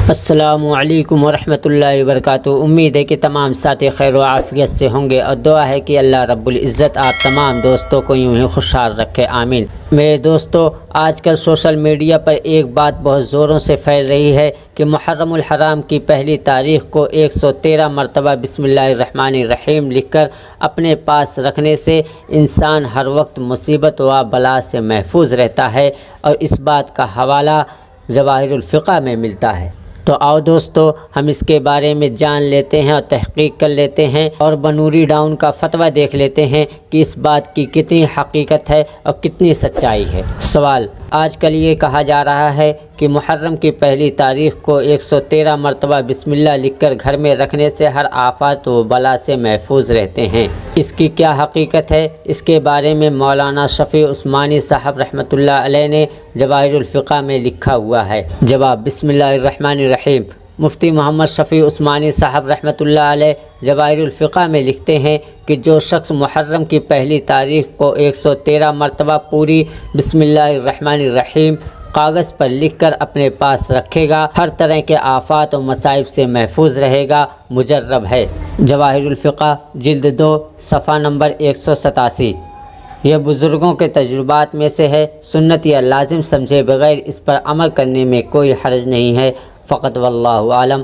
السلام علیکم ورحمۃ اللہ وبرکاتہ۔ امید ہے کہ تمام ساتھی خیر و عافیت سے ہوں گے اور دعا ہے کہ اللہ رب العزت آپ تمام دوستوں کو یوں ہی خوشحال رکھے، آمین۔ میرے دوستو، آج کل سوشل میڈیا پر ایک بات بہت زوروں سے پھیل رہی ہے کہ محرم الحرام کی پہلی تاریخ کو 113 مرتبہ بسم اللہ الرحمن الرحیم لکھ کر اپنے پاس رکھنے سے انسان ہر وقت مصیبت و بلا سے محفوظ رہتا ہے، اور اس بات کا حوالہ جواہر الفقہ میں ملتا ہے۔ تو آؤ دوستو، ہم اس کے بارے میں جان لیتے ہیں اور تحقیق کر لیتے ہیں، اور بنوری ڈاؤن کا فتویٰ دیکھ لیتے ہیں کہ اس بات کی کتنی حقیقت ہے اور کتنی سچائی ہے۔ سوال: آج کل یہ کہا جا رہا ہے کہ محرم کی پہلی تاریخ کو 113 مرتبہ بسم اللہ لکھ کر گھر میں رکھنے سے ہر آفات و بلا سے محفوظ رہتے ہیں۔ اس کی کیا حقیقت ہے؟ اس کے بارے میں مولانا شفیع عثمانی صاحب رحمۃ اللہ علیہ نے جواہر الفقہ میں لکھا ہوا ہے۔ جواب: بسم اللہ الرحمن الرحیم۔ مفتی محمد شفیع عثمانی صاحب رحمۃ اللہ علیہ جواہر الفقہ میں لکھتے ہیں کہ جو شخص محرم کی پہلی تاریخ کو 113 مرتبہ پوری بسم اللہ الرحمن الرحیم کاغذ پر لکھ کر اپنے پاس رکھے گا، ہر طرح کے آفات و مصائب سے محفوظ رہے گا، مجرب ہے۔ جواہر الفقہ جلد 2 صفحہ نمبر 187۔ یہ بزرگوں کے تجربات میں سے ہے، سنت یا لازم سمجھے بغیر اس پر عمل کرنے میں کوئی حرج نہیں ہے، فقط واللہ عالم۔